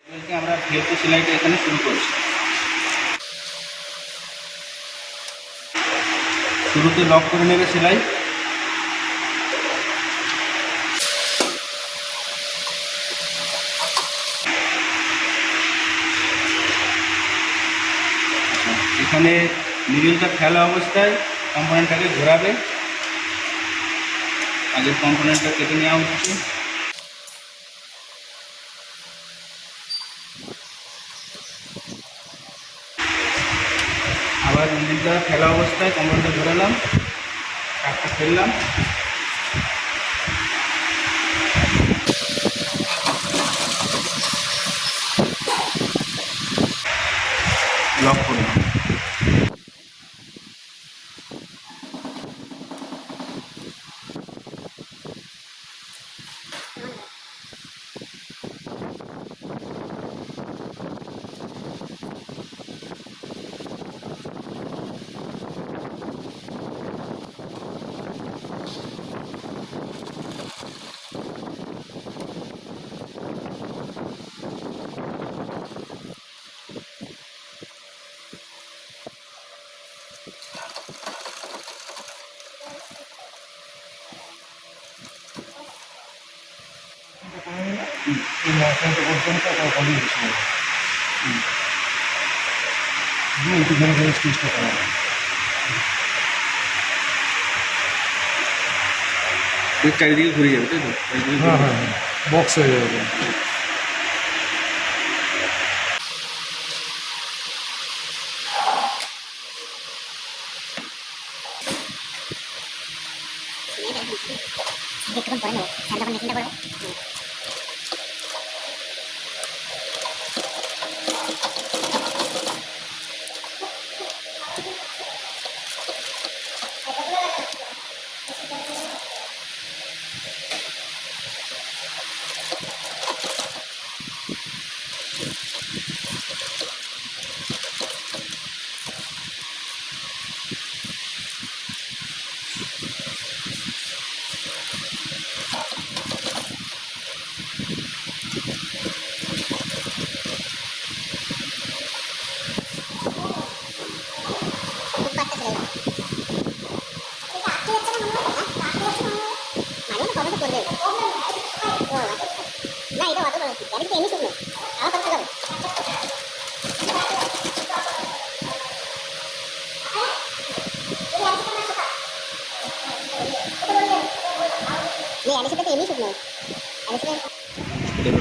আমরা ভিএলপি সেলাইটা এখানে শুরু করছি। শুরুতে লক করে নেবে সেলাই। এখানে নিডলটা ফেলা অবস্থায় কম্পোনেন্টটাকে ঘোরাবে। আগের কম্পোনেন্টটা কেটে নেওয়া হচ্ছে। আবার নিডলটা ফেলা অবস্থায় কম্পোনেন্টটা ঘোরালাম, কাঠটা ফেললাম, লক করলাম। চারিদিকে ঘুরে যাবে, তাই তো? হ্যাঁ হ্যাঁ, বক্স হয়ে যাবে। একটুক্ষণ পরে নেবো, ফ্যান তখন মেশিনটা করবো।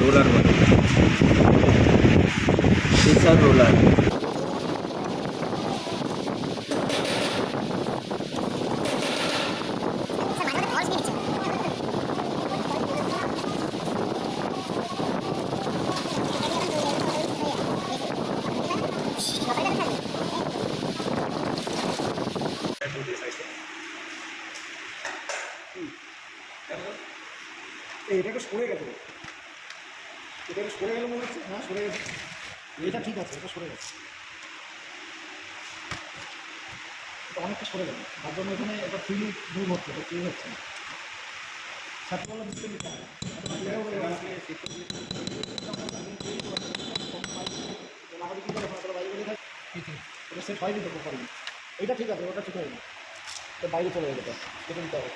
Roller scissor roller. এটা তো সরে গেছে, এটা তো সরে গেল মনে হচ্ছে। হ্যাঁ সরে গেছে, এটা ঠিক আছে, এটা সরে গেছে, এটা অনেকটা সরে গেল। তার জন্য এখানে এটা ফ্রি দূর হচ্ছে, এটা চেঞ্জ হচ্ছে না। ছাত্রবেলা বুঝতে নিতে হবে, এটা সেট হয়নি তো প্রপারলি। এইটা ঠিক আছে, ওটা ঠিক হয়নি, এটা বাইরে চলে গেছে, কেটে নিতে হবে।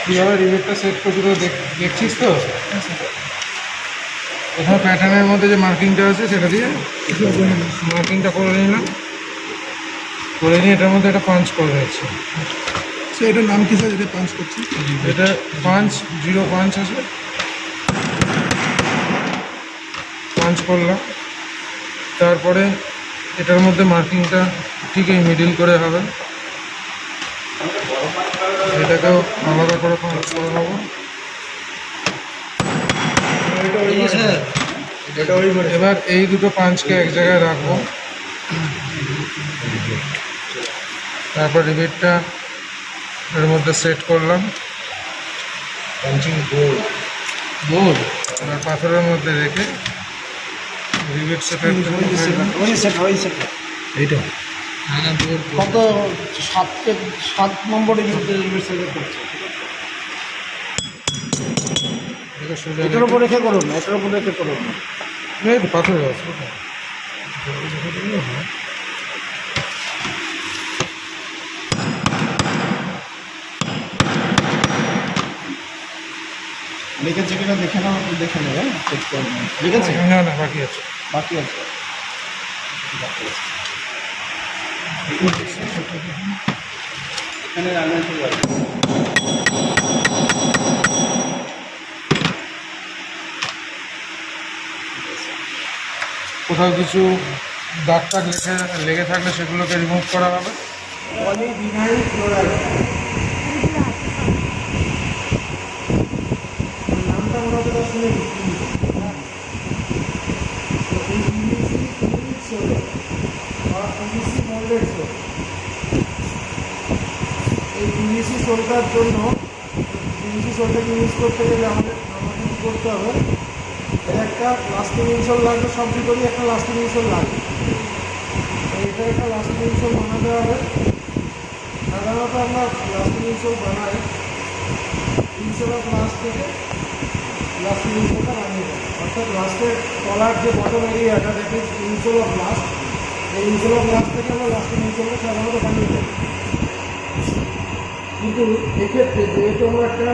কীভাবে রিভেটটা সেট করছি তো দেখছিস তো। প্রথমে প্যাটার্নের মধ্যে যে মার্কিংটা আছে সেটা দিয়ে মার্কিংটা করে নিলাম, করে নিয়ে এটার মধ্যে একটা পাঞ্চ করে যাচ্ছে। সে এটার নাম কি স্যার, এটা পাঞ্চ করছি? এটা পাঞ্চ 0 পাঞ্চ আছে, পাঞ্চ করলাম। তারপরে এটার মধ্যে মার্কিংটা ঠিক এই মিডিল করে হবে, এটাকেও আলাদা করে পাঞ্চ করে নেবো। এবার এই দুটো পাঞ্চকে এক জায়গায় রাখবো, তারপর রিবেটটা এর মধ্যে সেট করলাম। পাঞ্চিং বোর্ড এবার পাথরের মধ্যে রেখে রিবেট সেটের এইটা কত 7 নম্বরে সেটা করছে। এটার উপর রেখে করুন, এটার উপর রেখে করুন। পাথরের আছে লিখেছে কিনা দেখে নাও, দেখে নেবে, চেক করে নেবে। লিখেছে? না না বাকি আছে। বাকি আছে। এখানে রান্না শুরু আছে। কোথাও কিছু দাগ টাগ লেগে থাকলে সেগুলোকে রিমুভ করা হবে। পলিভিনাইল ক্লোরাইড নামটা মনে হচ্ছে শুনে এই পিভিসি সোলটার জন্য পিভিসি সোলটাকে ইউজ করতে গেলে আমাদের কী করতে হবে, এর একটা লাস্টিং ইনসোল লাগবে, সব ভিতরেই একটা লাস্টিং ইনসোল লাগবে। এটা একটা লাস্টিং ইনসোল বানাতে হবে। সাধারণত আমরা লাস্টিং ইনসোল বানাই ইনসোল অফ লাস্ট থেকে লাস্টিং ইনসোলটা বানিয়ে দেয়, অর্থাৎ লাস্টের তলার যে বটম এরিয়াটা দেখে ইনসোল অফ লাস্ট, এই ইনসোল অফ লাস্ট থেকে আমরা লাস্টিং ইনসোলটা সাধারণত বানিয়ে দেয়। কিন্তু এক্ষেত্রে যেহেতু আমরা একটা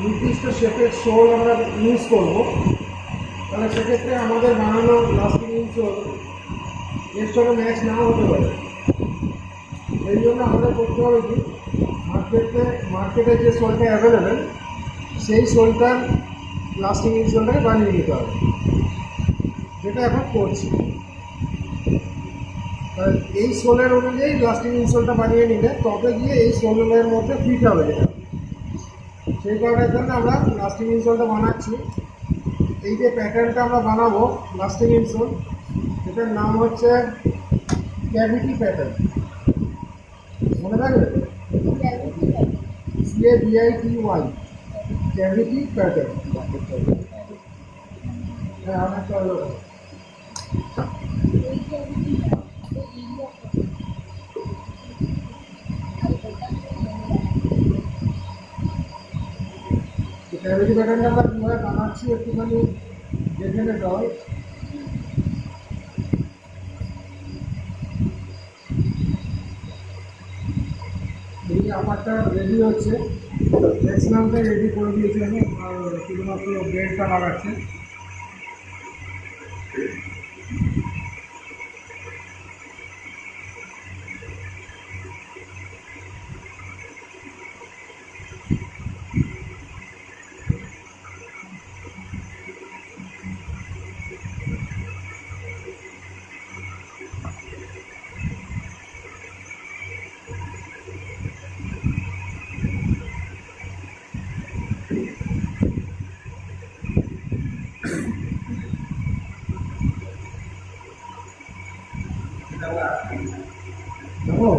নির্দিষ্ট শেপের সোল আমরা ইউজ করবো, তাহলে সেক্ষেত্রে আমাদের বানানো লাস্টিং ইনসোল এর সঙ্গে ম্যাচ নাও হতে পারে। এই জন্য আমাদের করতে হবে কি, মার্কেটে যে সোলটা অ্যাভেলেবেল সেই সোলটার লাস্টিং ইনসোলটাকে বানিয়ে নিতে হবে, যেটা এখন করছি। এই সোলের অনুযায়ী লাস্টিং ইনসোলটা বানিয়ে নিলে তবে গিয়ে এই সোলের মধ্যে ফিট হবে যেটা, সেই কারণের জন্য আমরা লাস্টিং ইনসোলটা বানাচ্ছি। এই যে প্যাটার্নটা আমরা বানাবো লাস্টিং ইনসোল, এটার নাম হচ্ছে ক্যাভিটি প্যাটার্ন, মনে থাকবে? CAVITY cavity pattern. হ্যাঁ অনেকটা হলো। ক্যাভিটি প্যাটার্নটা আমরা কীভাবে বানাচ্ছি একটুখানি দেখে নিতে হয়। এই আমারটা রেডি হচ্ছে, ম্যাক্সিমামটা রেডি করে দিয়েছি আমি, আর শুধুমাত্র ব্রেডটা লাগাচ্ছে। দেখো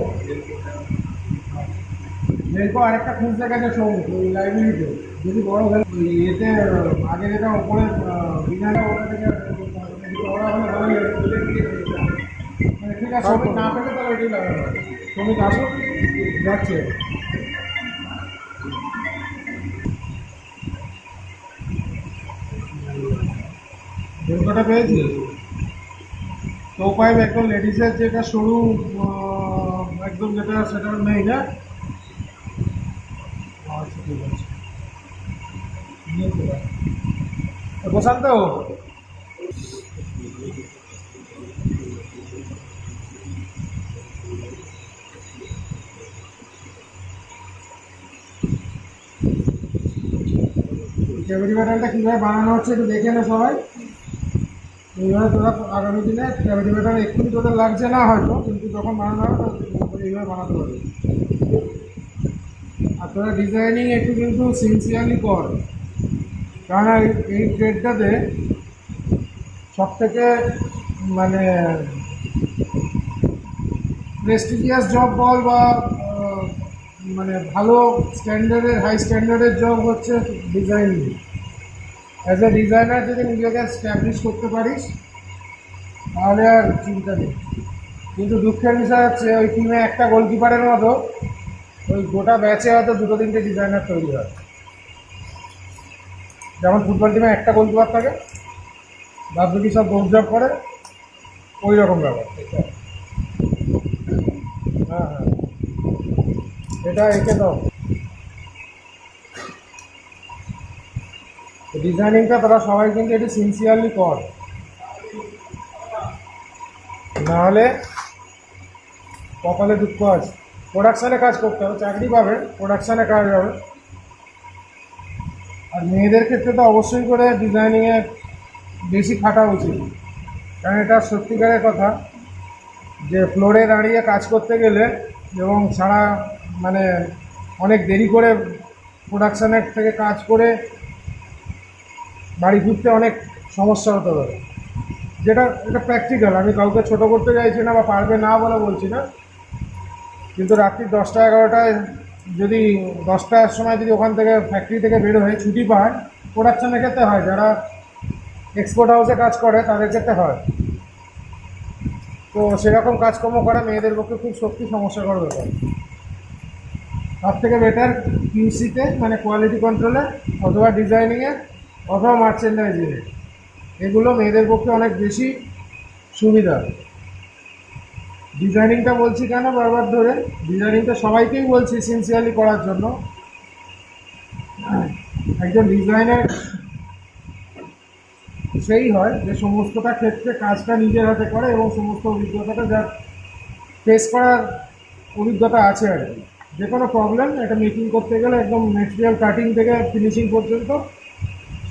দেখো আরেকটা খুঁজতে গেছে সবুজ ওই লাইব্রেরিতে, যদি বড় হয়ে এতে আগে যেটা ওপরে বিনাটা ওটা থেকে ওরা হলে ভালো মানে ঠিক আছে, সবুজ না পেলে তাহলে এটাই লাগানো হবে। সবুজ আসো যাচ্ছে কটা পেয়েছি তো পাইপ একদম লেডিসের যেটা সরু একদম যেটা সেটা নেই না। আচ্ছা ঠিক আছে প্রশান্ত, ক্যাভিটি প্যাটার্নটা কীভাবে বানানো হচ্ছে একটু দেখে নে সবাই। এইভাবে তোরা আগামী দিনে ক্যাভিটি প্যাটার্ন এক্ষুনি তোদের লাগছে না হয়তো, কিন্তু যখন বানানো হবে তখন এইভাবে বানাতে পারবে। আর তোরা ডিজাইনিং একটু কিন্তু সিনসিয়ারলি কর, কারণ এই ট্রেডটাতে সবথেকে মানে প্রেস্টিজিয়াস জব বল বা মানে ভালো স্ট্যান্ডার্ডের হাই স্ট্যান্ডার্ডের জব হচ্ছে ডিজাইনিং। অ্যাজ এ ডিজাইনার যদি নিজেকে স্ট্যাবলিশ করতে পারিস তাহলে আর চিন্তা নেই। কিন্তু দুঃখের বিষয় হচ্ছে ওই টিমে একটা গোলকিপারের মতো ওই গোটা ব্যাচে হয়তো দুটো তিনটে ডিজাইনার তৈরি হয়। যেমন ফুটবল টিমে একটা গোলকিপার থাকে, বাদ বাকি সব দৌড়ঝাঁপ করে, ওই রকম ব্যাপার। হ্যাঁ হ্যাঁ, এটা এঁকে দাও। ডিজাইনিংটা তোরা সবাই কিন্তু একটু সিনসিয়ারলি কর, নাহলে কপালে দুঃখ আছে। প্রোডাকশানে কাজ করতে হবে, চাকরি পাবে, প্রোডাকশানে কাজ হবে। আর মেয়েদের ক্ষেত্রে তো অবশ্যই করে ডিজাইনিংয়ে বেশি খাটা উচিত, কারণ এটা সত্যিকারের কথা যে ফ্লোরে দাঁড়িয়ে কাজ করতে গেলে এবং সারা মানে অনেক দেরি করে প্রোডাকশানের থেকে কাজ করে বাড়ি ফিরতে অনেক সমস্যা হতে পারে, যেটা এটা প্র্যাকটিক্যাল। আমি কাউকে ছোট করতে চাইছি না বা পারবে না বলে বলছি না, কিন্তু রাত্রি 10টা-11টায় যদি 10টার সময় যদি ওখান থেকে ফ্যাক্টরি থেকে বের হয়ে ছুটি পায়, প্রোডাকশানের ক্ষেত্রে হয়, যারা এক্সপোর্ট হাউসে কাজ করে তাদের ক্ষেত্রে হয়। তো সেরকম কাজকর্ম করা মেয়েদের পক্ষে খুব সত্যি সমস্যাকর ব্যাপার। তার থেকে বেটার কিউসিতে মানে কোয়ালিটি কন্ট্রোলে অথবা ডিজাইনিংয়ে অথবা মার্চেন্ডাইজিংয়ে, এগুলো মেয়েদের পক্ষে অনেক বেশি সুবিধা। ডিজাইনিংটা বলছি কেন বারবার ধরে, ডিজাইনিংটা সবাইকেই বলছি সিনসিয়ারলি করার জন্য। একজন ডিজাইনার সেই হয় যে সমস্তটা ক্ষেত্রে কাজটা নিজের হাতে করে এবং সমস্ত অভিজ্ঞতাটা যার ফেস করার অভিজ্ঞতা আছে আর কি। যে কোনো প্রবলেম এটা মেকিং করতে গেলে একদম ম্যাটেরিয়াল কাটিং থেকে ফিনিশিং পর্যন্ত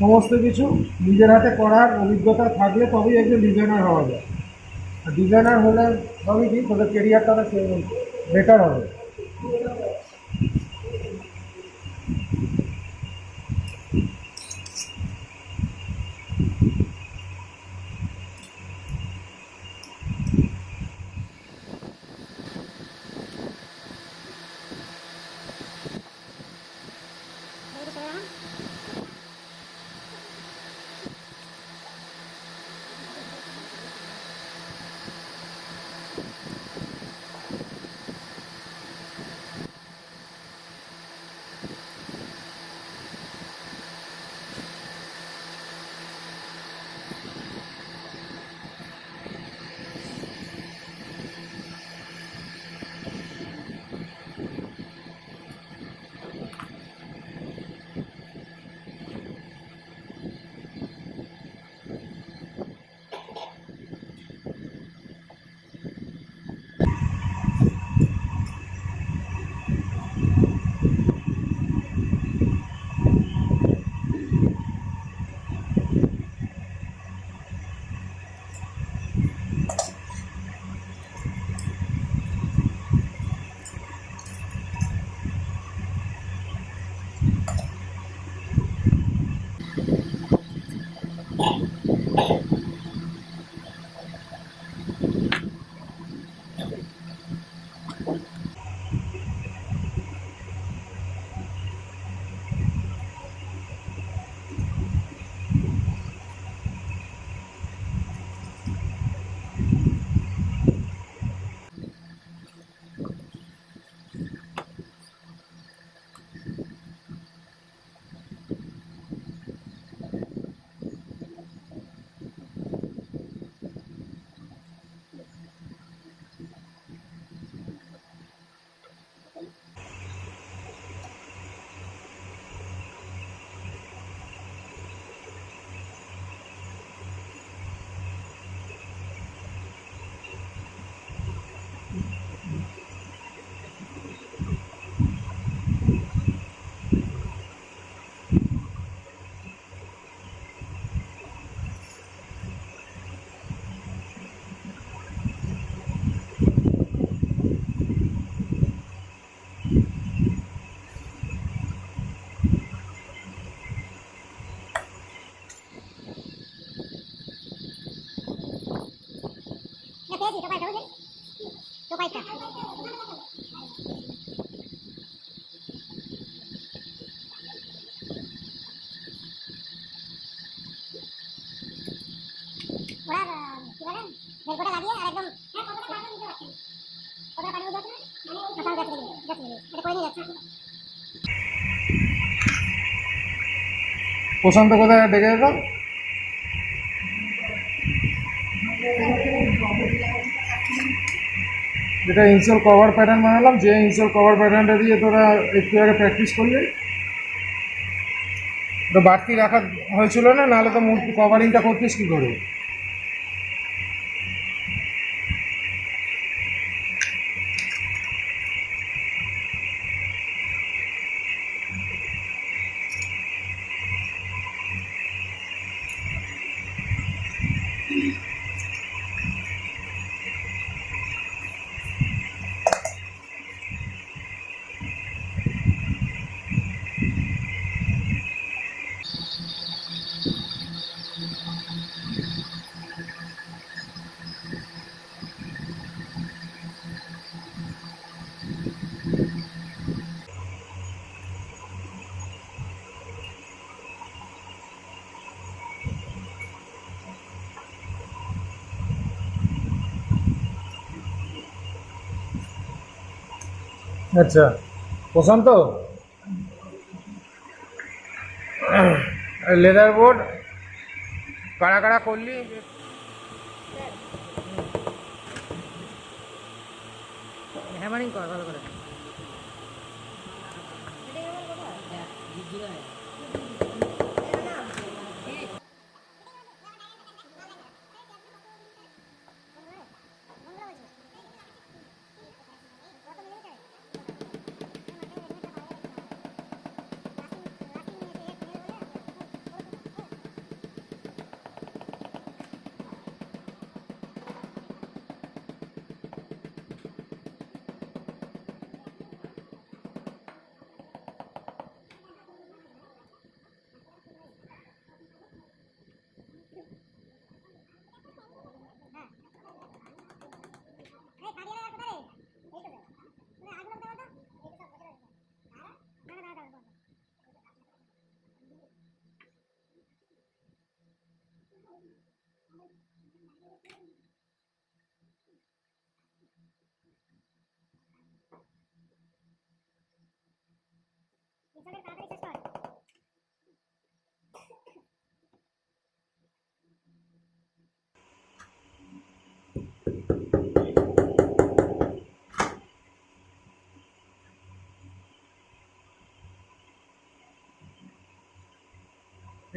সমস্ত কিছু নিজের হাতে করার অভিজ্ঞতা থাকলে তবেই একজন ডিজাইনার হওয়া যায়। আর ডিজাইনার হলে তবে কি তোদের কেরিয়ারটা বেটার হবে। ওরা কি বলে বেলকোটা লাগিয়ে আর একদম প্রশান্ত কোথায় ডেকে যেত? যেটা ইনসোল কভার প্যাটার্ন বানালাম, যে ইনসোল কভার প্যাটার্নটা দিয়ে তোরা একটু আগে প্র্যাকটিস করলি, তো বাড়তি রাখা হয়েছিল না, নাহলে তো মূর্তি কভারিংটা করতিস কী করে? আচ্ছা প্রশান্ত, লেদার বোর্ড কারা কারা করলি? হ্যামারিং কর ভালো করে।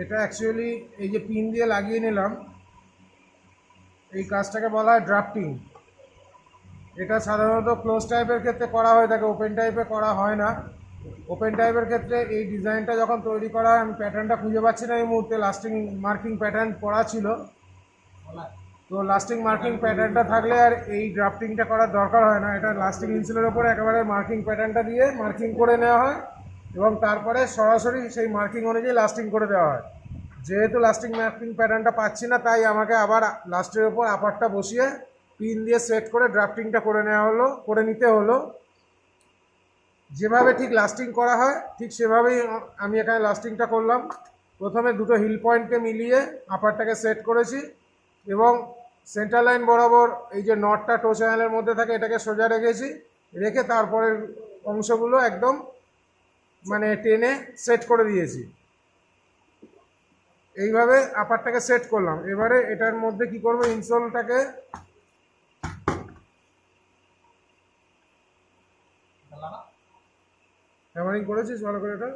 এটা অ্যাকচুয়ালি এই যে পিন দিয়ে লাগিয়ে নিলাম, এই কাজটাকে বলা হয় ড্রাফটিং। এটা সাধারণত ক্লোজ টাইপের ক্ষেত্রে করা হয়ে থাকে, ওপেন টাইপে করা হয় না। ওপেন টাইপের ক্ষেত্রে এই ডিজাইনটা যখন তৈরি করা হয়, আমি প্যাটার্নটা খুঁজে পাচ্ছি না এই মুহূর্তে, লাস্টিং মার্কিং প্যাটার্ন করা ছিল, তো লাস্টিং মার্কিং প্যাটার্নটা থাকলে আর এই ড্রাফটিংটা করার দরকার হয় না। এটা লাস্টিং ইনসুলের ওপরে একেবারে মার্কিং প্যাটার্নটা দিয়ে মার্কিং করে নেওয়া হয় এবং তারপরে সরাসরি সেই মার্কিং অনুযায়ী লাস্টিং করে দেওয়া হয়। যেহেতু লাস্টিং মার্কিং প্যাটার্নটা পাচ্ছি না, তাই আমাকে আবার লাস্টের ওপর আপারটা বসিয়ে পিন দিয়ে সেট করে ড্রাফটিংটা করে নিতে হলো। যেভাবে ঠিক লাস্টিং করা হয় ঠিক সেভাবেই আমি এখানে লাস্টিংটা করলাম। প্রথমে দুটো হিল পয়েন্টকে মিলিয়ে আপারটাকে সেট করেছি এবং সেন্টার লাইন বরাবর এই যে নটটা টো চ্যানেলের মধ্যে থাকে এটাকে সোজা রেখে তারপরের অংশগুলো একদম মানে টেনে সেট করে দিয়েছি। এইভাবে আপারটাকে সেট করলাম। এবারে এটার মধ্যে কি করব, ইনসোলটাকে হ্যামারিং করেছিস ভালো করে? এটা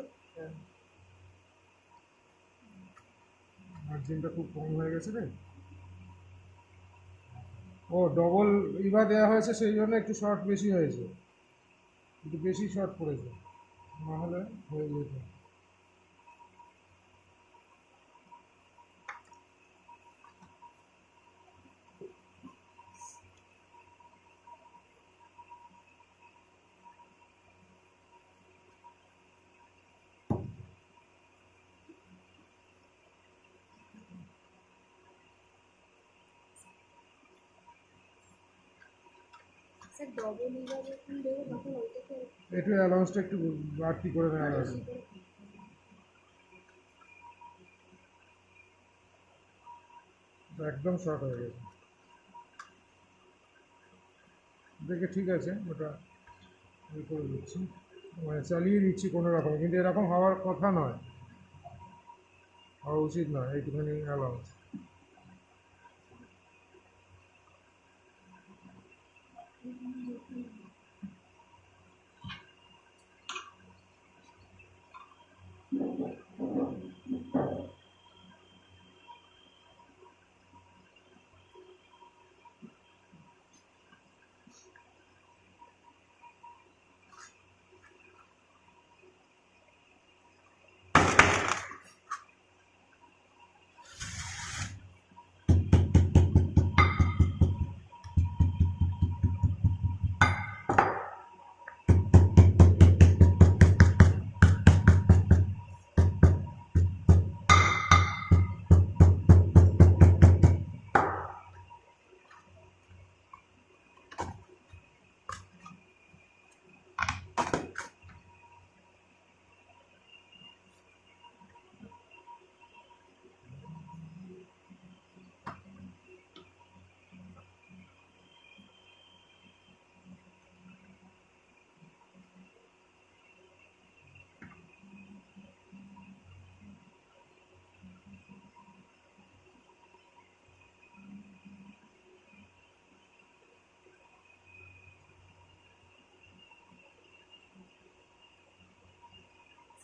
মার্জিনটা খুব কম হয়ে গেছে রে। ও ডবল ইভা দেওয়া হয়েছে, সেই জন্য একটু শর্ট বেশি হয়েছে, একটু বেশি শর্ট পড়েছে, নাহলে হয়ে যেত। একটু অ্যালাউন্সটা একটু বাড়তি করে নেওয়া আছে। একদম শর্ট হয়ে গেছে। থেকে ঠিক আছে, ওটা ইয়ে করে দিচ্ছি, মানে চালিয়ে দিচ্ছি কোনো রকম, কিন্তু এরকম হওয়ার কথা নয়, হওয়া উচিত নয়, এইটুখানি অ্যালাউন্স।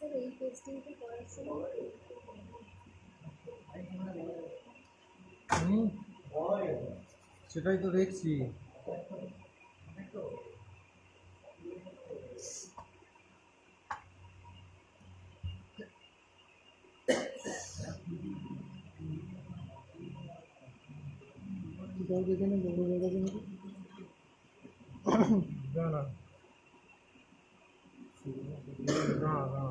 স্যার এই টেস্টিংটা করার সময় হুম, সেটাই তো দেখছি। না না না না,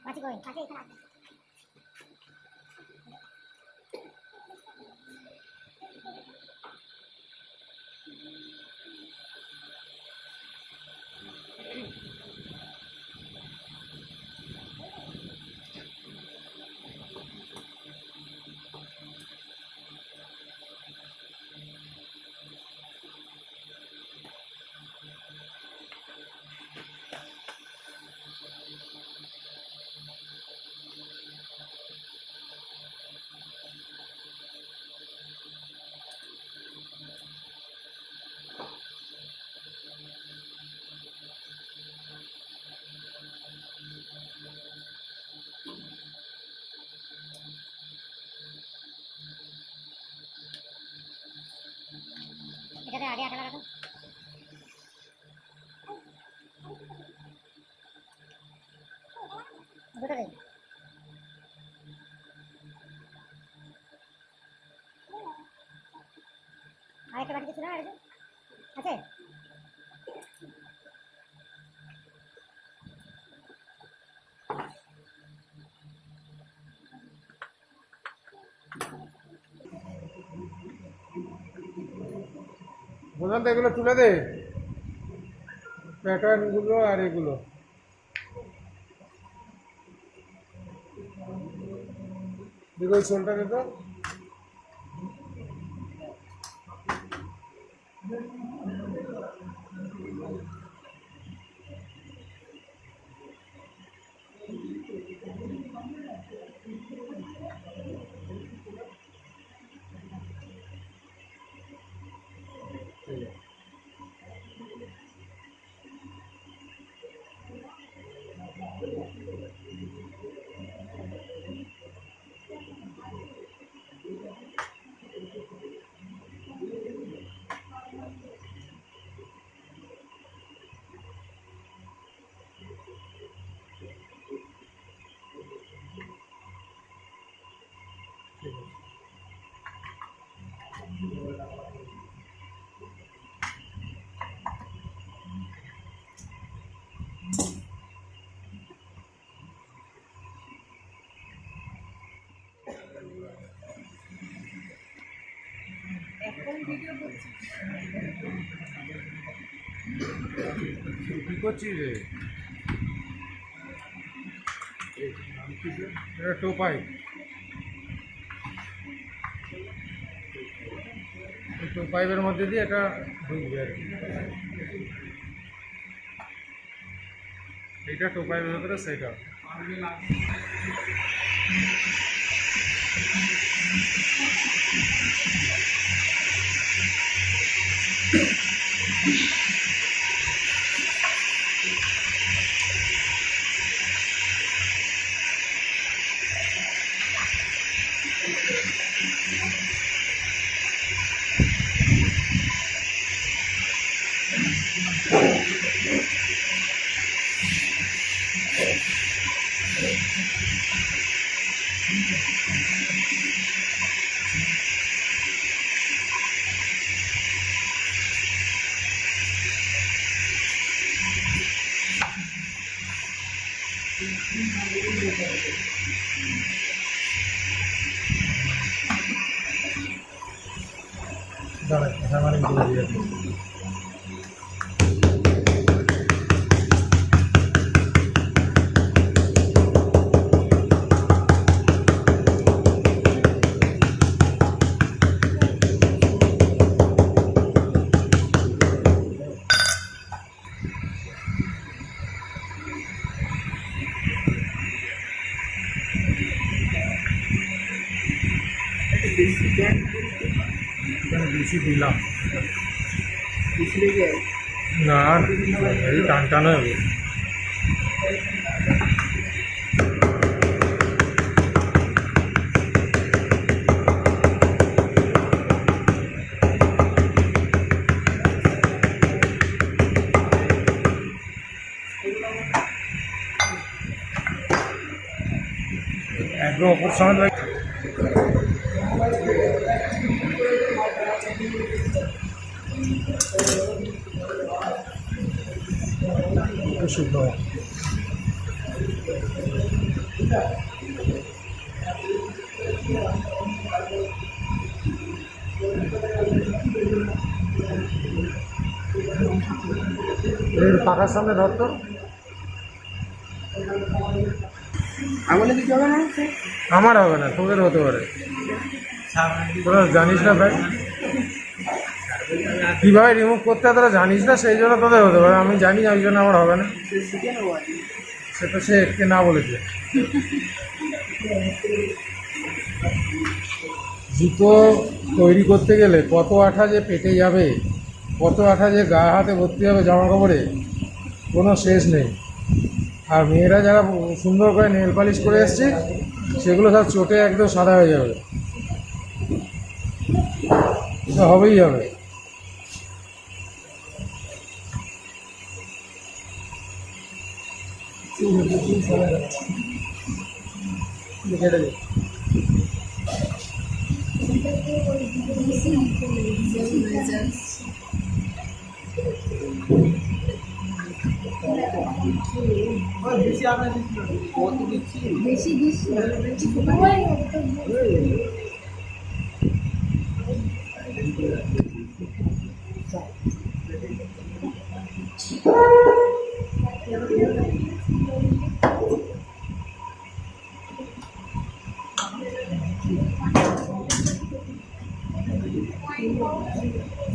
What's it going? What's it going? এটাতে আগে আঠা লাগাতো দুটোতে আরেকটা বাটিতে ছিল না আর আছে বললাম তো এগুলো তুলে দে, প্যাটার্নগুলো আর এগুলো। দেখো ওই শোলটাকে তো কি করছিস রে? এটা টোপাই। টোপাইপের মধ্যে দিয়ে এটা ঢুকবে আর কি। এইটা টোপাইপের ভেতরে সেটা দাঁড়ায় হ্যামারিং করে দিয়ে বেশি দিলাম না, এই টান টান হবে। একদম অপর সময় শুদ্ধ হয়। পাখার সামনে ধরতো আঙুলে কিছু হবে না? আমার হবে না, তোদের হতে পারে। তোরা জানিস না ভাই কীভাবে রিমুভ করতে হয়, তোরা জানিস না, সেই জন্য তোদের হতে পারে। আমি জানি, ওই জন্য আমার হবে না। সেটা সে এককে না বলেছে। জুতো তৈরি করতে গেলে কত আঠা যে পেটে যাবে, কত আঠা যে গায়ে হাতে ভর্তি হবে জামা কাপড়ে, কোনো শেষ নেই। আর মেয়েরা যারা সুন্দর করে নেল পালিশ করে এসছে, সেগুলো সব চোটে একদম সাদা হয়ে যাবে। এটা হবেই হবে। বেশি দিস না,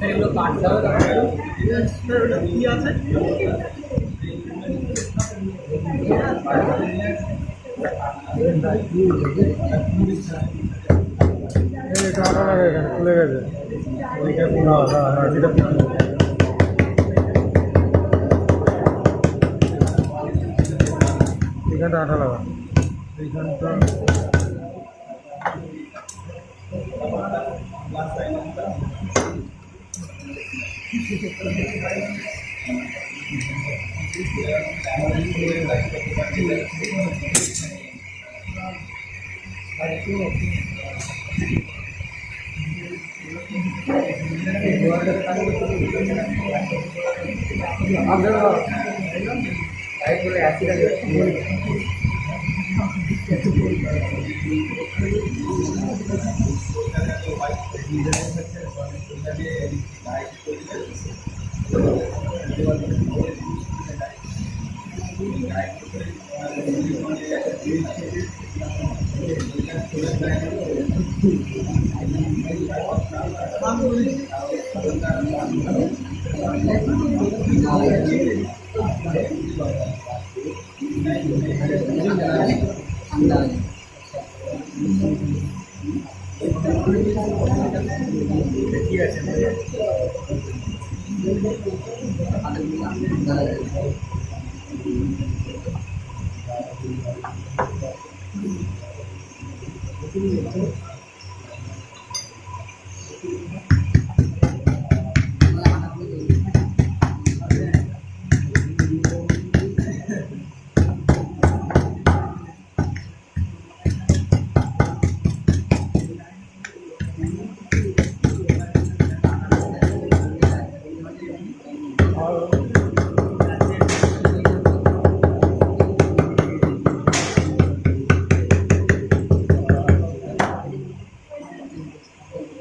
এগুলো কাটতে হবে কি আছে? টাকা লাগে এখানে খুলে গেছে। এখানটা আঠা লাগা, এইখানটা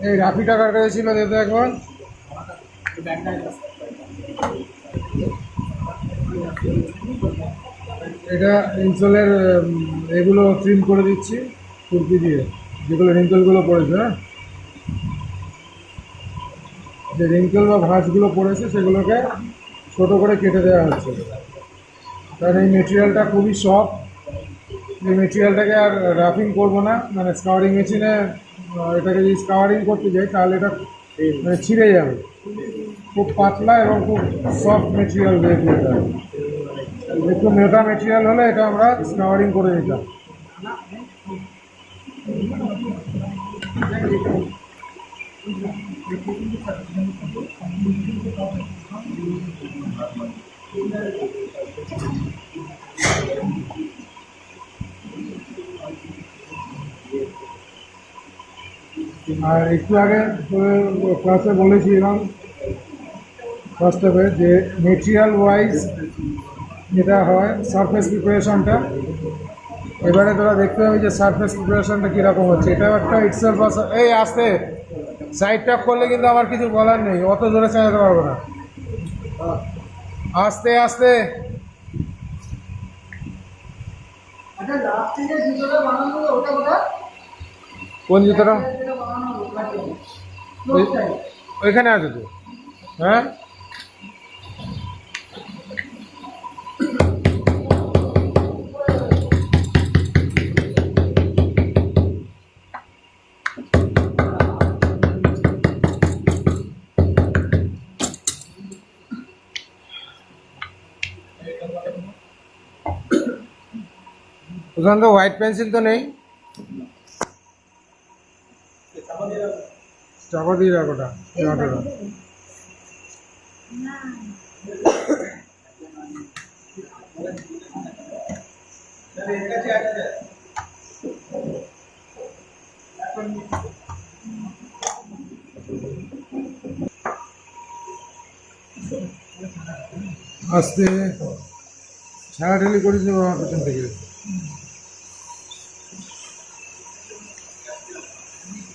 এই রাফি টাকার কাছে ছিল, যেতে একবার এটা ইনসোলের এগুলো ট্রিম করে দিচ্ছি খুরপি দিয়ে, যেগুলো রিঙ্কেলগুলো পড়েছে। হ্যাঁ, যে রিঙ্কেল বা ভাঁজগুলো পড়েছে সেগুলোকে ছোটো করে কেটে দেওয়া হচ্ছে। কারণ এই মেটেরিয়ালটা খুবই সফট, এই মেটেরিয়ালটাকে আর রাফিং করবো না, মানে স্কাওয়ারিং মেশিনে এটাকে যদি স্কাওয়ারিং করতে যাই তাহলে এটা মানে ছিঁড়ে যাবে। খুব পাতলা এবং খুব সফট মেটেরিয়াল যেহেতু এটা, একটু মোটা মেটেরিয়াল হলে এটা আমরা স্কাওয়ারিং করে নিতাম। আর একটু আগে ক্লাসে বলেছিলাম ফার্স্ট স্টেপে যে মেটেরিয়াল ওয়াইজ যেটা হয় সারফেস প্রিপারেশনটা, এবারে তোরা দেখতে হবে যে সারফেস প্রিপারেশনটা কীরকম হচ্ছে। এটাও একটা ইটসেলফ। এই আসতে সাইডটা করলে কিন্তু আমার কিছু বলার নেই, অত জোরে চালাতে পারবো না। আস্তে আস্তে কোন জুতোটা ওইখানে আছে তো? হ্যাঁ, ওখানে তো হোয়াইট পেন্সিল তো নেই, চাপা দিয়ে রাখো ওটা, আটাটা। আস্তে ছাড়াঠালি করেছি আমার পেছন থেকে।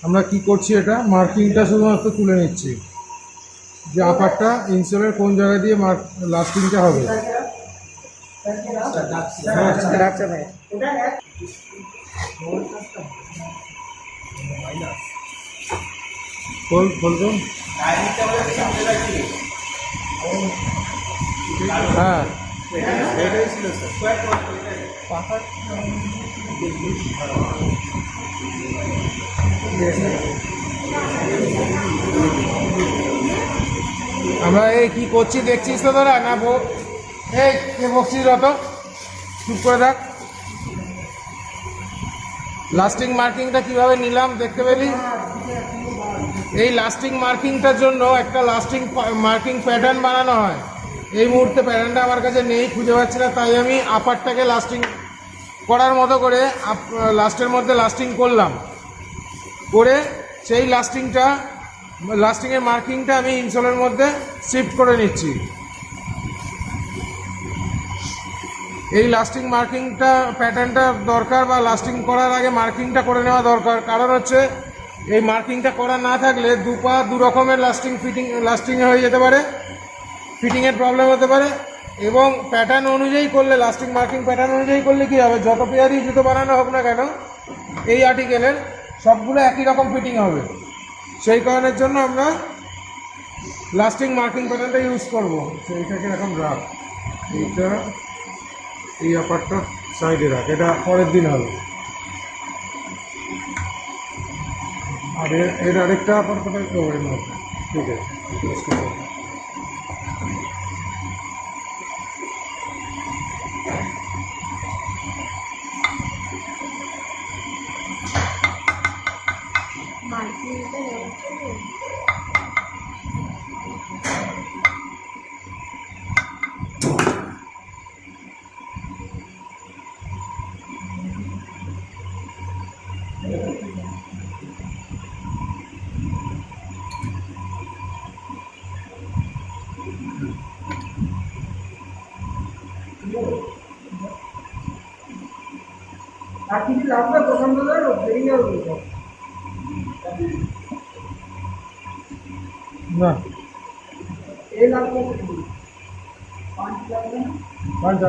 আমরা কি করছি, এটা মার্কিংটা শুধুমাত্র তুলে নিচ্ছি যে আপারটা ইনসোলের কোন জায়গা দিয়ে লাস্টিংটা হবে। খোল তো। হ্যাঁ, আমরা এই কি করছি দেখছিস তো তোরা? না এই কে বকছিস অত? চুপ করে থাক। লাস্টিং মার্কিংটা কিভাবে নিলাম দেখতে পেলি? এই লাস্টিং মার্কিংটার জন্য একটা লাস্টিং মার্কিং প্যাটার্ন বানানো হয়। এই মুহূর্তে প্যাটার্নটা আমার কাছে নেই, খুঁজে পাচ্ছি না, তাই আমি আপারটাকে লাস্টিং করার মতো করে লাস্টের মধ্যে লাস্টিং করলাম, করে সেই লাস্টিংটা লাস্টিংয়ের মার্কিংটা আমি ইনসোলের মধ্যে শিফট করে নিচ্ছি। এই লাস্টিং মার্কিংটা প্যাটার্নটা দরকার, বা লাস্টিং করার আগে মার্কিংটা করে নেওয়া দরকার। কারণ হচ্ছে এই মার্কিংটা করা না থাকলে দু রকমের লাস্টিং হয়ে যেতে পারে, ফিটিংয়ের প্রবলেম হতে পারে। এবং প্যাটার্ন অনুযায়ী করলে, লাস্টিং মার্কিং প্যাটার্ন অনুযায়ী করলে কী হবে, যত পেয়ারই জুতো বানানো হোক না কেন এই আর্টিকেলের সবগুলো একই রকম ফিটিং হবে। সেই কারণের জন্য আমরা লাস্টিং মার্কিং প্যাটার্নটা ইউজ করব। সেইটাকে এখন রাখ, এইটা এই আপারটা সাইডে রাখ, এটা পরের দিন হবে। আর এর আরেকটা আপার কোথায় করবেন? ঠিক আছে, মার্কিংটা নেওয়ার জন্য আর কিছু লাগবে পছন্দ করো বেরিয়ে যাবে না এই লাগবে 5 লাগবে না পাঁচ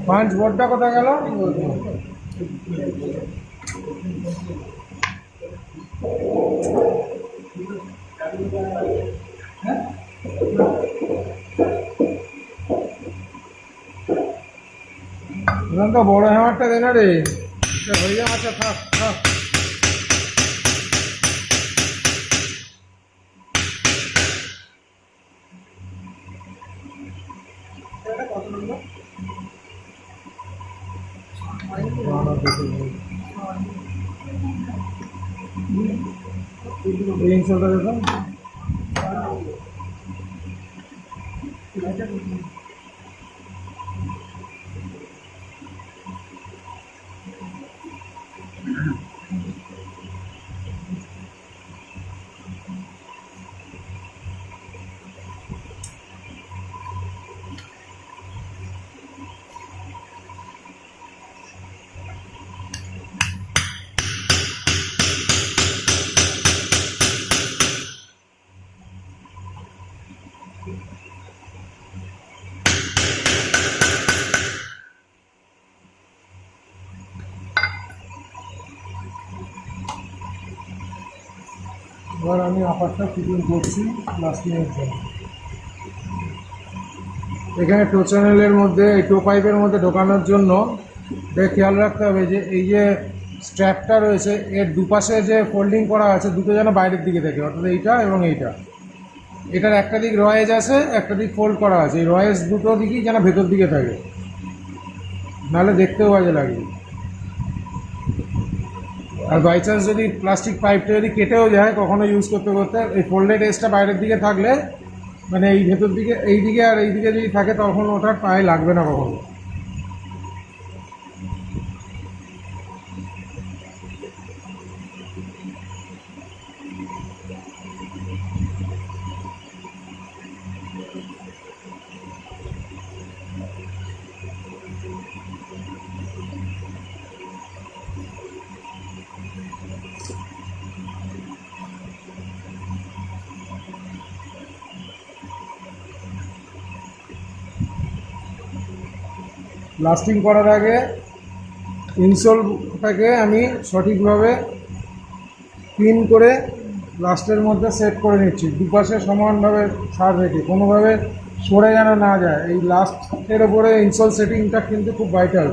পাঁচ বোর্ডটা কোথায় গেল? তো বড় হ্যামারটা দে না রে, হয়ে যাও। আচ্ছা থাক থাক, এই ইনসোলটা দেখুন। এবার আমি আপারটা ফিটিং করছি লাস্টিংয়ের জন্য। এখানে টো চ্যানেলের মধ্যে, এই টো পাইপের মধ্যে ঢোকানোর জন্য খেয়াল রাখতে হবে যে এই যে স্ট্র্যাপটা রয়েছে এর দুপাশে যে ফোল্ডিং করা আছে দুটো যেন বাইরের দিকে থাকে, অর্থাৎ এইটা এবং এইটা। এটার একটা দিক রয়েজ আছে, একটা দিক ফোল্ড করা আছে। এই রয়েজ দুটো দিকই যেন ভেতর দিকে থাকে, নাহলে দেখতেও বাজে লাগবে। আর বাই চান্স যদি প্লাস্টিক পাইপটা যদি কেটেও যায় কখনো ইউজ করতে করতে, এই ফোল্ডেড এজটা বাইরের দিকে থাকলে, মানে এই ভেতর দিকে এই দিকে আর এই দিকে যদি থাকে, তখন ওটার পায়ে লাগবে না কখনো। লাস্টিং করার আগে ইনসোলটাকে আমি সঠিকভাবে পিন করে লাস্টের মধ্যে সেট করে নিচ্ছি, দুপাশে সমানভাবে ছাড় রেখে, কোনোভাবে সরে যেন না যায়। এই লাস্টের ওপরে ইনসোল সেটিংটা কিন্তু খুব ভাইটাল।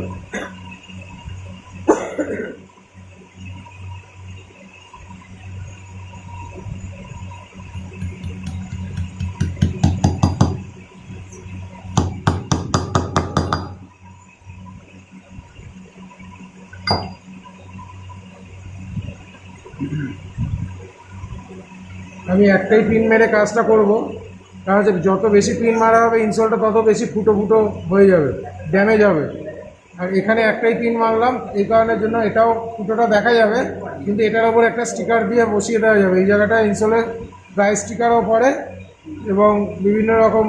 আমি একটাই পিন মেরে কাজটা করব, কারণ হচ্ছে যত বেশি পিন মারা হবে ইনসোলটা তত বেশি ফুটো ফুটো হয়ে যাবে, ড্যামেজ হবে। আর এখানে একটাই পিন মারলাম, এই কারণের জন্য এটাও ফুটোটা দেখা যাবে, কিন্তু এটার ওপর একটা স্টিকার দিয়ে বসিয়ে দেওয়া যাবে। এই জায়গাটা ইনসোলের প্রায় স্টিকারও পড়ে এবং বিভিন্ন রকম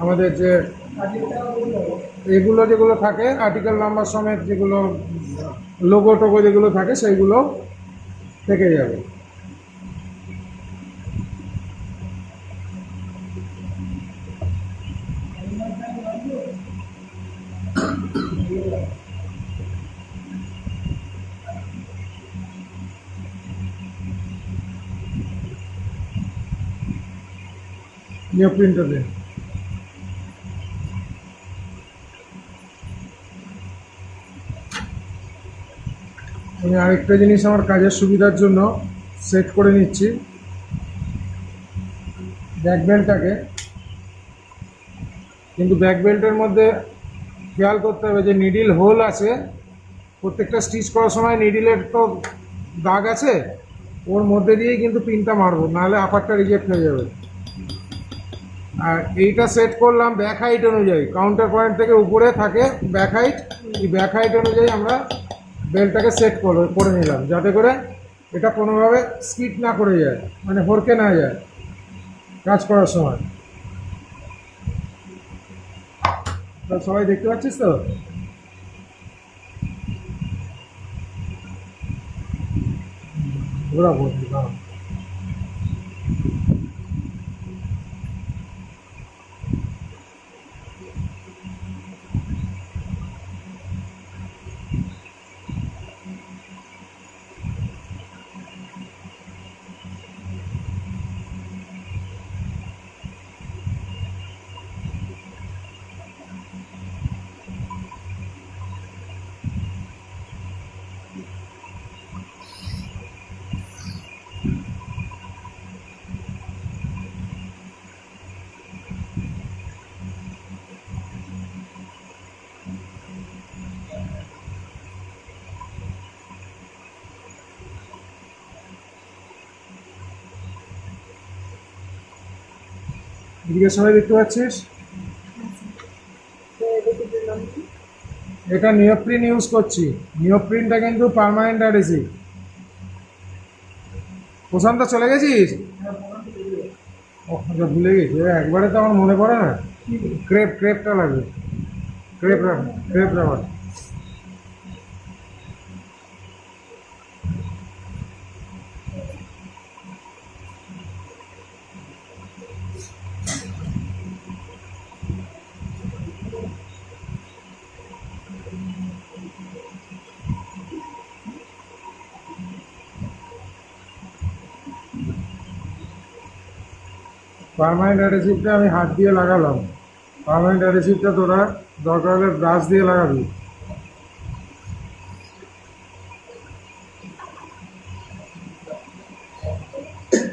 আমাদের যে এগুলো যেগুলো থাকে আর্টিকেল নাম্বার সমেত যেগুলো লোগো টোগো যেগুলো থাকে সেইগুলো থেকে যাবে। নিউ প্রিন্টার দিন। আমি আরেকটা জিনিস আমার কাজের সুবিধার জন্য সেট করে নিচ্ছি ব্যাক বেল্টটাকে, কিন্তু ব্যাক বেল্টের মধ্যে খেয়াল করতে হবে যে নিডিল হোল আছে, প্রত্যেকটা স্টিচ করার সময় নিডিলের তো দাগ আছে, ওর মধ্যে দিয়েই কিন্তু পিনটা মারবো, নাহলে আপারটা রিজেক্ট হয়ে যাবে। আর এইটা সেট করলাম ব্যাক হাইট অনুযায়ী, কাউন্টার পয়েন্ট থেকে উপরে থাকে ব্যাক হাইট, এই ব্যাক হাইট অনুযায়ী আমরা বেল্টটাকে সেট করে নিলাম, যাতে করে এটা কোনোভাবে স্কিড না করে যায়, মানে হরকে না যায় কাজ করার সময়। সবাই দেখতে পাচ্ছিস তো? ঘোরা বলছি না। এদিকে সবাই দেখতে পাচ্ছিস? এটা নিওপ্রিন ইউজ করছি। নিওপ্রিনটা কিন্তু পার্মানেন্ট অ্যাডহেসিভ। প্রশান্ত চলে গেছিস? ভুলে গেছি, একবারে তো আমার মনে পড়ে না। ক্রেপটা লাগবে, ক্রেপ রাবার। পার্মানেন্ট অ্যাডহেসিভটা আমি হাত দিয়ে লাগালাম। পার্মানেন্ট অ্যাডহেসিভটা তোরা দরকার হলে ব্রাশ দিয়ে লাগাবি।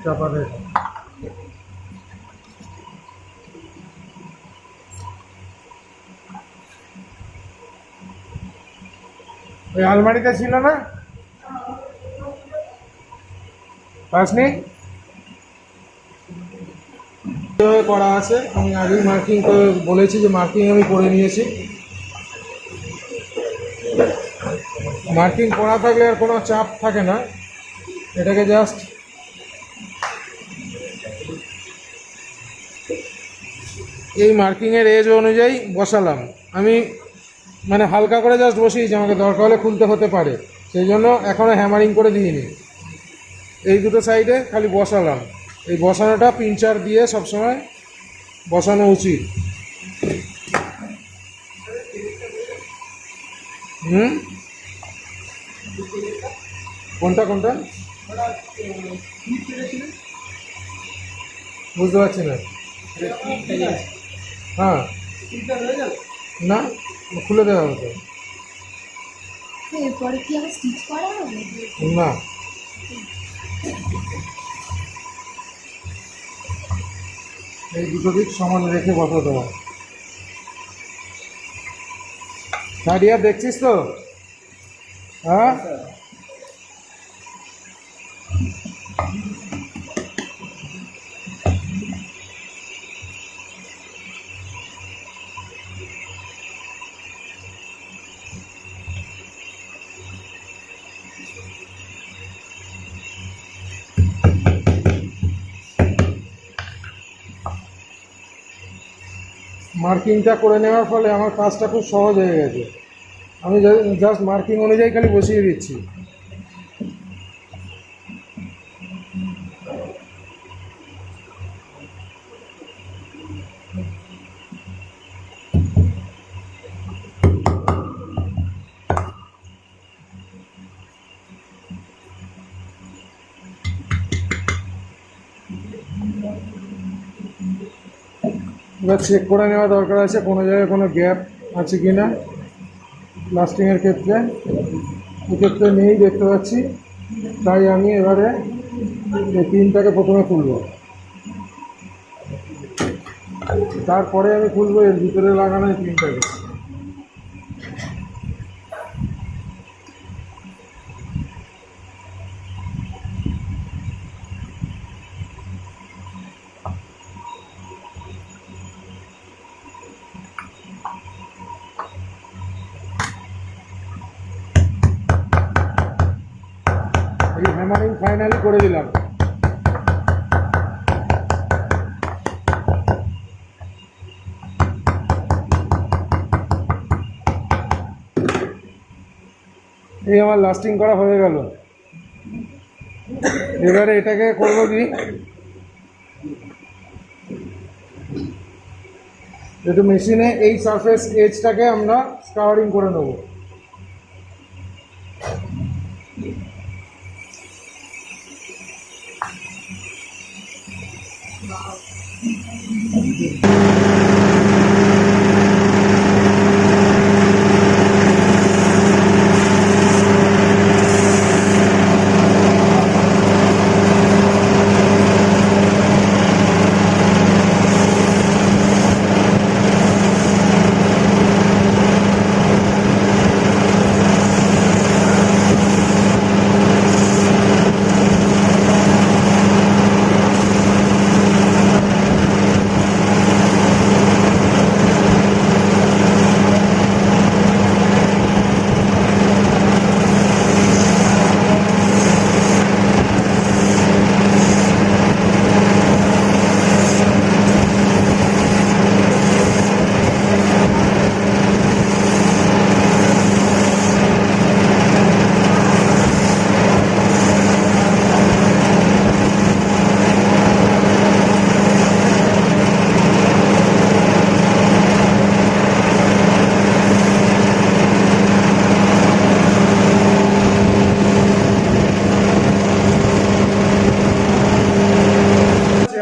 চাপা দেখ। ওই আলমারিতে ছিল না, পাসনি? করা আছে, আমি আগেই মার্কিং করে বলেছি যে মার্কিং আমি করে নিয়েছি। মার্কিং করা থাকলে আর কোনো চাপ থাকে না, এটাকে জাস্ট এই মার্কিংয়ের এজ অনুযায়ী বসালাম। আমি মানে হালকা করে জাস্ট বসিয়েছি, আমাকে দরকার হলে খুলতে হতে পারে, সেই জন্য এখনও হ্যামারিং করে দিইনি। এই দুটো সাইডে খালি বসালাম। এই বসানোটা পিঞ্চার দিয়ে সবসময় বসানো উচিত। কোনটা বুঝতে পারছি না। হ্যাঁ, না খুলে দেওয়া হতো এরপরে কি আবার স্টিচ করা হবে? না। এই দুটো দিক সমান রেখে বসা দেওয়া। সারিয়া দেখছিস তো? হ্যাঁ, মার্কিংটা করে নেওয়ার ফলে আমার কাজটা খুব সহজ হয়ে গেছে। আমি জাস্ট মার্কিং অনুযায়ী খালি বসিয়ে দিচ্ছি। এবার চেক করে নেওয়া দরকার আছে কোনো জায়গায় কোনো গ্যাপ আছে কি না লাস্টিংয়ের ক্ষেত্রে। এক্ষেত্রে নেই দেখতে পাচ্ছি, তাই আমি এবারে এই পিনটাকে প্রথমে খুলব, তারপরে আমি খুলবো এর ভিতরে লাগানো এই পিনটাকে। এই হ্যামারিং ফাইনালি করে দিলাম। এই আমার লাস্টিং করা হয়ে গেল। এবারে এটাকে করবো কি, একটু মেশিনে এই সারফেস এজটাকে আমরা স্কাউরিং করে নেব।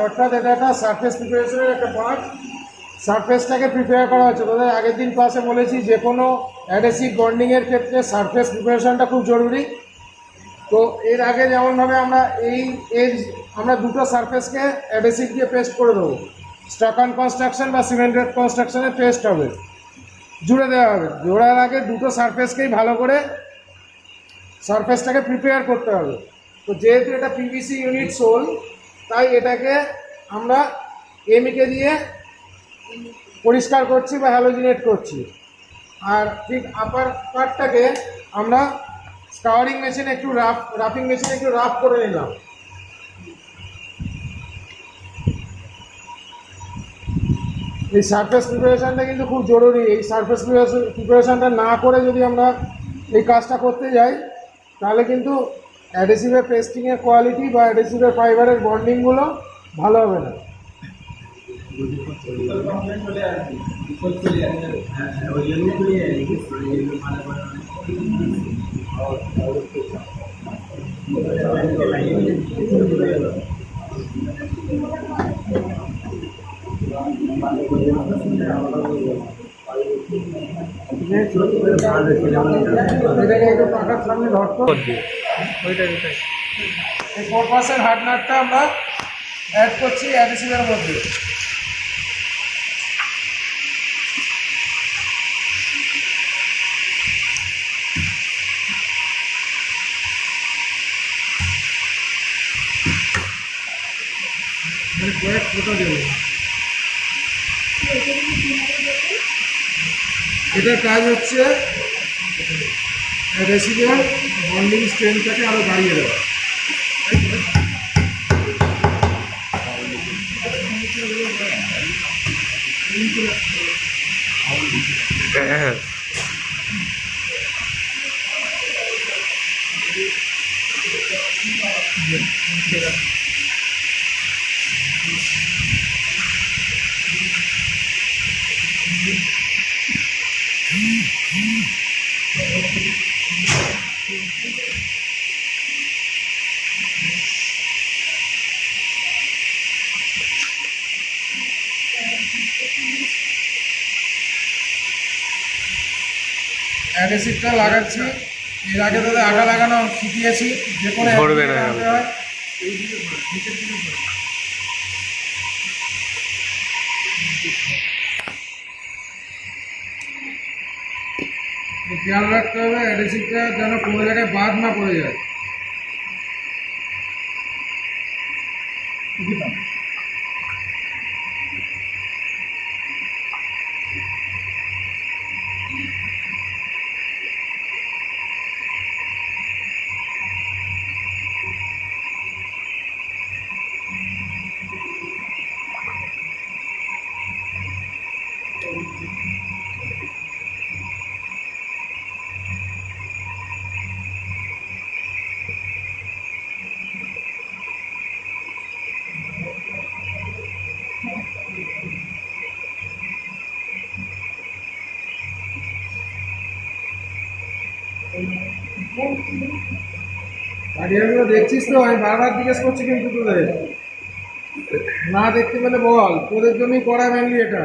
অর্থাৎ এটা একটা সারফেস প্রিপারেশনের একটা পার্ট। সারফেসটাকে প্রিপেয়ার করা হচ্ছে। তাদের আগের দিন ক্লাসে বলেছি যে কোনো অ্যাডহেসিভ বন্ডিংয়ের ক্ষেত্রে সারফেস প্রিপারেশনটা খুব জরুরি। তো এর আগে যেমনভাবে আমরা আমরা দুটো সারফেসকে অ্যাডহেসিভ দিয়ে পেস্ট করে দেবো, স্টাকান কনস্ট্রাকশন বা সিমেন্টেড কনস্ট্রাকশনে পেস্ট হবে, জুড়ে দেওয়া হবে। জোড়ার আগে দুটো সারফেসকেই ভালো করে সারফেসটাকে প্রিপেয়ার করতে হবে। তো যেহেতু এটা পিভিসি ইউনিট সোল, তাই এটাকে আমরা এমইকে দিয়ে পরিষ্কার করছি বা হ্যালোজিনেট করছি। আর ঠিক আপার পার্টটাকে আমরা স্কাউরিং মেশিনে একটু রাফিং মেশিনে একটু রাফ করে নিলাম। এই সারফেস প্রিপারেশনটা কিন্তু খুব জরুরি। এই সারফেস প্রিপারেশনটা না করে যদি আমরা এই কাজটা করতে যাই, তাহলে কিন্তু অ্যাডহেসিভের পেস্টিংয়ের কোয়ালিটি বা অ্যাডহেসিভের ফাইবারের বন্ডিংগুলো ভালো হবে না। এটাকে একটু পাখার সামনে ধরতো। এই 4% হার্ড নাটটা আমরা অ্যাড করছি অ্যাডহেসিভের মধ্যে। কয়েক ফোটা দেবো। এটার কাজ হচ্ছে অ্যাডহেসিভের বন্ডিং স্ট্রেংথটাকে আরও বাড়িয়ে দেওয়া। হ্যাঁ অ্যাডহেসিভটা লাগাচ্ছি। এর আগে তাদের আটা লাগানো শিখিয়েছি, যে কোনো ধরবে না। লাগাতে হয়। খেয়াল রাখতে হবে অ্যাডহেসিভটা যেন কোনো জায়গায় বাদ না পড়ে যায়। গাড়িগুলো দেখছিস তো? আমি বারবার জিজ্ঞেস করছি কিন্তু তোদের না দেখতে পেলে বল, তোদের জন্যই করা মেনলি এটা।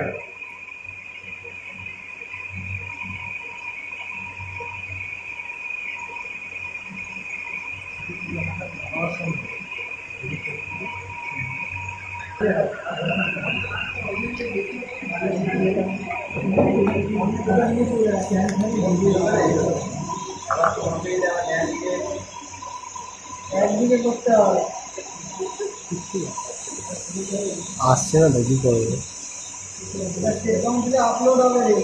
একদিকে করতে হয়। আসছে না তো কি করবে? অ্যাকাউন্ট থেকে আপলোড হবে রে।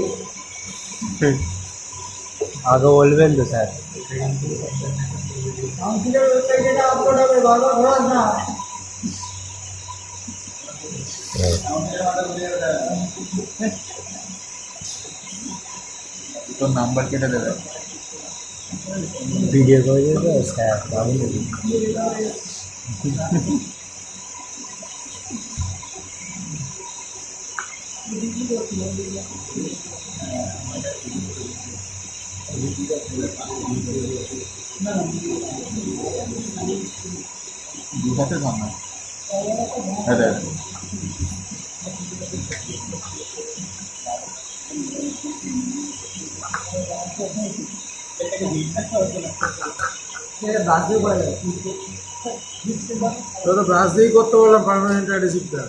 আগে বলবেন তো স্যার। কাউন্সিলের ওয়েবসাইটে এটা আপলোড হবে, বারবার ঘোরাস না। তোর নাম্বার কেটে দেবে, ভিডিও করে দেবে স্যার। দুটাতে জানা হ্যাঁ তো ব্রাশ দিয়েই করতে বললাম পার্মানেন্ট অ্যাডহেসিভটা।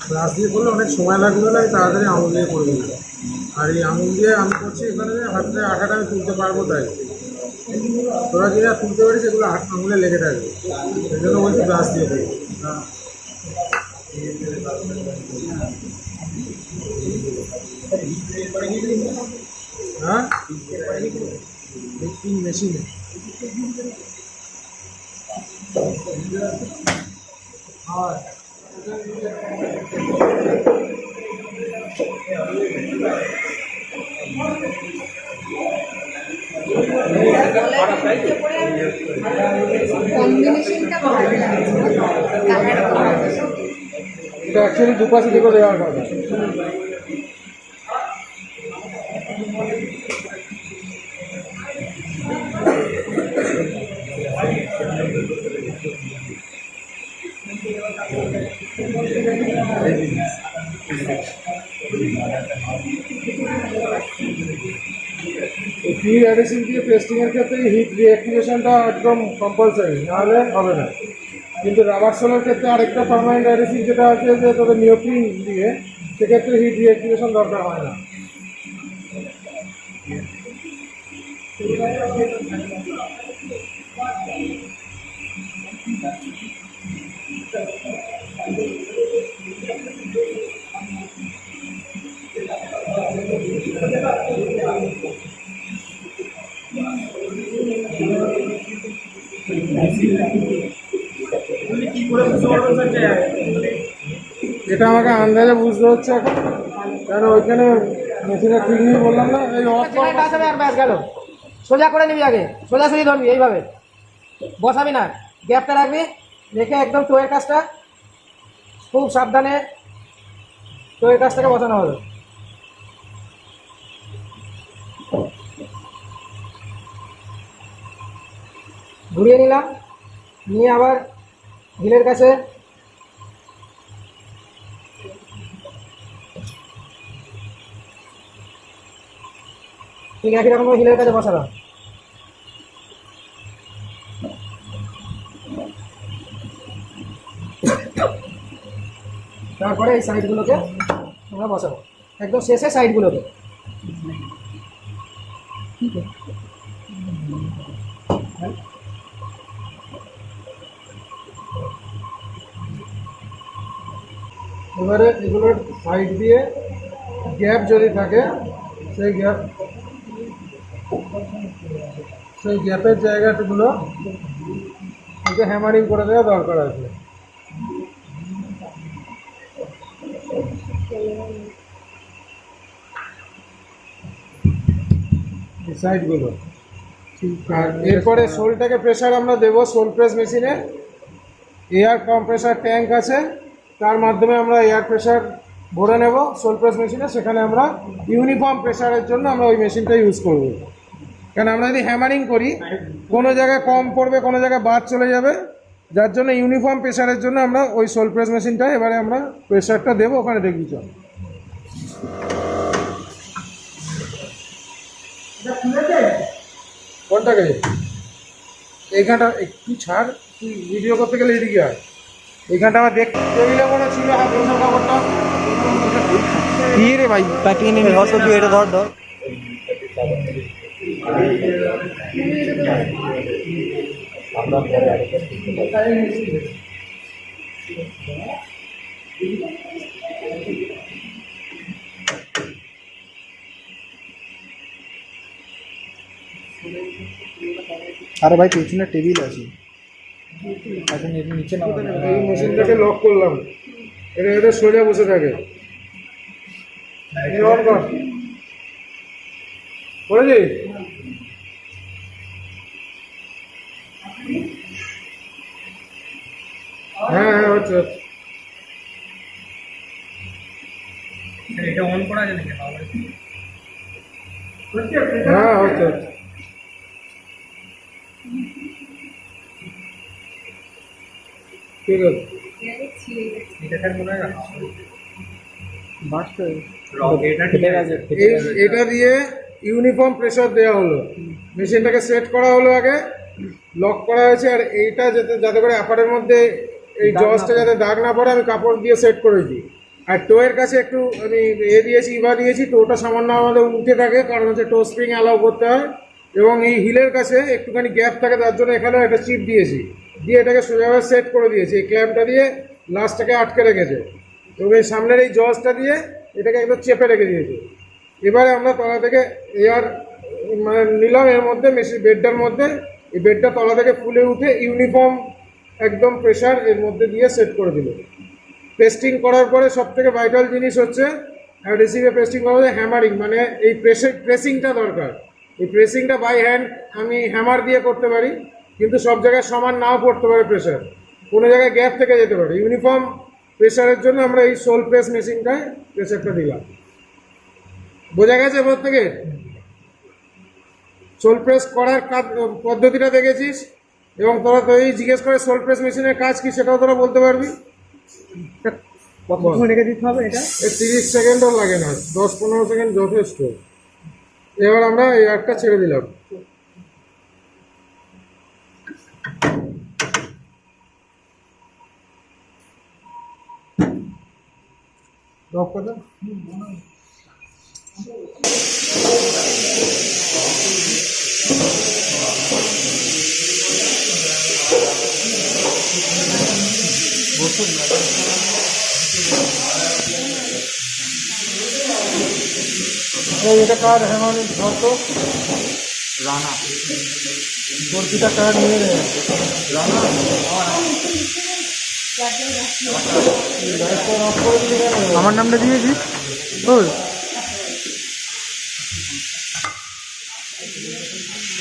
ব্রাশ দিয়ে করলে অনেক সময় লাগবে না, তাড়াতাড়ি আঙুল দিয়ে করে দেবে। আর এই আঙুল দিয়ে আমি করছি এখানে হাতে আঠাটা আমি তুলতে পারবো, তাই তোরা যেটা তুলতে পারিস সেগুলো আঙুলে লেগে থাকবে, সেই জন্য বলছি ব্রাশ দিয়ে দেবে। হ্যাঁ মেশিনে আর কম্বিনেশনটা ভালো লাগছে, কালার কম্বিনেশন। এটা অ্যাকচুয়ালি দুপাশে থেকে দেওয়া হবে। ফিড অ্যাডিশন দিয়ে পেস্টিংয়ের ক্ষেত্রে হিট রিঅ্যাক্টিভেশনটা একদম কম্পালসারি, নাহলে হবে না। কিন্তু রাবার সোলের ক্ষেত্রে আরেকটা পার্মানেন্ট অ্যাডিসিভ যেটা আছে যে তবে নিওপ্রিন দিয়ে, সেক্ষেত্রে হিট রিঅ্যাক্টিভেশন দরকার হয় না। এটা আমাকে আন্দাজে বুঝতে হচ্ছে এখন, কারণ ওইখানে মেশিনে ঠিক নেই বললাম না, এই অফ আর ব্যাস গেল। সোজা করে নিবি, আগে সোজাসুজি ধরবি, এইভাবে বসাবি না, গ্যাপটা রাখবি, রেখে একদম টোয়ের কাজটা খুব সাবধানে টোয়ের কাজটাকে বসানো হবে। ঘুরিয়ে নিলাম, নিয়ে আবার হিলের কাছে ঠিক একই রকম হিলের কাছে বসালাম। তারপরে এই সাইডগুলোকে আমরা বসাবো, একদম শেষে সাইডগুলোকে। এবারে এগুলোর সাইড দিয়ে গ্যাপ যদি থাকে সেই গ্যাপের জায়গাগুলো ওকে হ্যামারিং করে দেওয়া দরকার আছে। এই সাইডগুলো আর এরপরে শোলটাকে প্রেসার আমরা দেবো শোল প্রেস মেশিনে। এয়ার কম্প্রেসার ট্যাঙ্ক আছে, তার মাধ্যমে আমরা এয়ার প্রেসার ভরে নেব শোল প্রেস মেশিনে। সেখানে আমরা ইউনিফর্ম প্রেসারের জন্য আমরা ওই মেশিনটা ইউজ করব। কারণ আমরা যদি হ্যামারিং করি কোনো জায়গায় কম পড়বে, কোনো জায়গায় বাদ চলে যাবে, যার জন্য ইউনিফর্ম প্রেসারের জন্য আমরা ওই শোল প্রেস মেশিনটা এবারে আমরা প্রেসারটা দেবো। ওখানে দেখবি চল কোনটাকে এইখানটা একটু ছাড়, তুই ভিডিও করতে গেলে এদিকে আয়। এইখানটা আমার দেখতে টেবিলে মনে ছিল হাত বসার কাপড়টা কি রে ভাই, প্যাকিং নেই ধর তো, এটা ধর ধর। আরে ভাই পেছনে টেবিল আছে, এখন এর নিচে না। এই মেশিনটাকে লক করলাম, এটা সোজা বসে থাকে। অন কর করেছি। হ্যাঁ হ্যাঁ হচ্ছে এটা অন করা যায় নাকি? হ্যাঁ হচ্ছে ঠিক আছে। এটা মনে হয় এটা দিয়ে ইউনিফর্ম প্রেসার দেওয়া হলো, মেশিনটাকে সেট করা হলো, আগে লক করা হয়েছে। আর এইটা যাতে করে আপারের মধ্যে এই জজটা যাতে দাগ না পড়ে আমি কাপড় দিয়ে সেট করেছি। আর টোয়ের কাছে একটু আমি দিয়েছি, ইভা দিয়েছি, টোটা সামান্য আমাদের উঠে থাকে, কারণ হচ্ছে টো স্প্রিং অ্যালাউ করতে হয়। এবং এই হিলের কাছে একটুখানি গ্যাপ থাকে, তার জন্য এখানে একটা চিপ দিয়েছি, দিয়ে এটাকে সোজাভাবে সেট করে দিয়েছি। এই ক্ল্যাম্পটা দিয়ে লাস্টটাকে আটকে রেখেছে এবং এই সামনের এই জজটা দিয়ে এটাকে একদম চেপে রেখে দিয়েছি। এবারে আমরা তলা থেকে এয়ার মানে নিলাম, এর মধ্যে মেশিন বেডটার মধ্যে, এই বেডটা তলা থেকে ফুলে উঠে ইউনিফর্ম একদম প্রেসার এর মধ্যে দিয়ে সেট করে দিল। পেস্টিং করার পরে সব থেকে ভাইটাল জিনিস হচ্ছে অ্যাডহেসিভে পেস্টিং করা হচ্ছে হ্যামারিং, মানে এই প্রেসিংটা দরকার। এই প্রেসিংটা বাই হ্যান্ড আমি হ্যামার দিয়ে করতে পারি, কিন্তু সব জায়গায় সমান নাও পড়তে পারে প্রেসার, কোনো জায়গায় গ্যাপ থেকে যেতে পারে। ইউনিফর্ম প্রেসারের জন্য আমরা এই শোল প্রেস মেশিনটায় প্রেসারটা দিলাম। বোঝা গেছে এবার থেকে? শোল প্রেস করার পদ্ধতিটা দেখেছিস, এবং তোরা জিজ্ঞেস করে শোল প্রেস মেশিনের কাজ কি সেটাও তোরা বলতে পারবি। কতক্ষণ রেখে দিতে হবে এটা? 30 সেকেন্ডও লাগে না, 10-15 সেকেন্ড যথেষ্ট। এবার আমরা এই একটা ছেড়ে দিলাম। অফ করে দাও। এটা কার হ্যামার ধরতো তোর পিতা টাকা নিয়ে নেয় আমার নামটা দিয়েছি ওই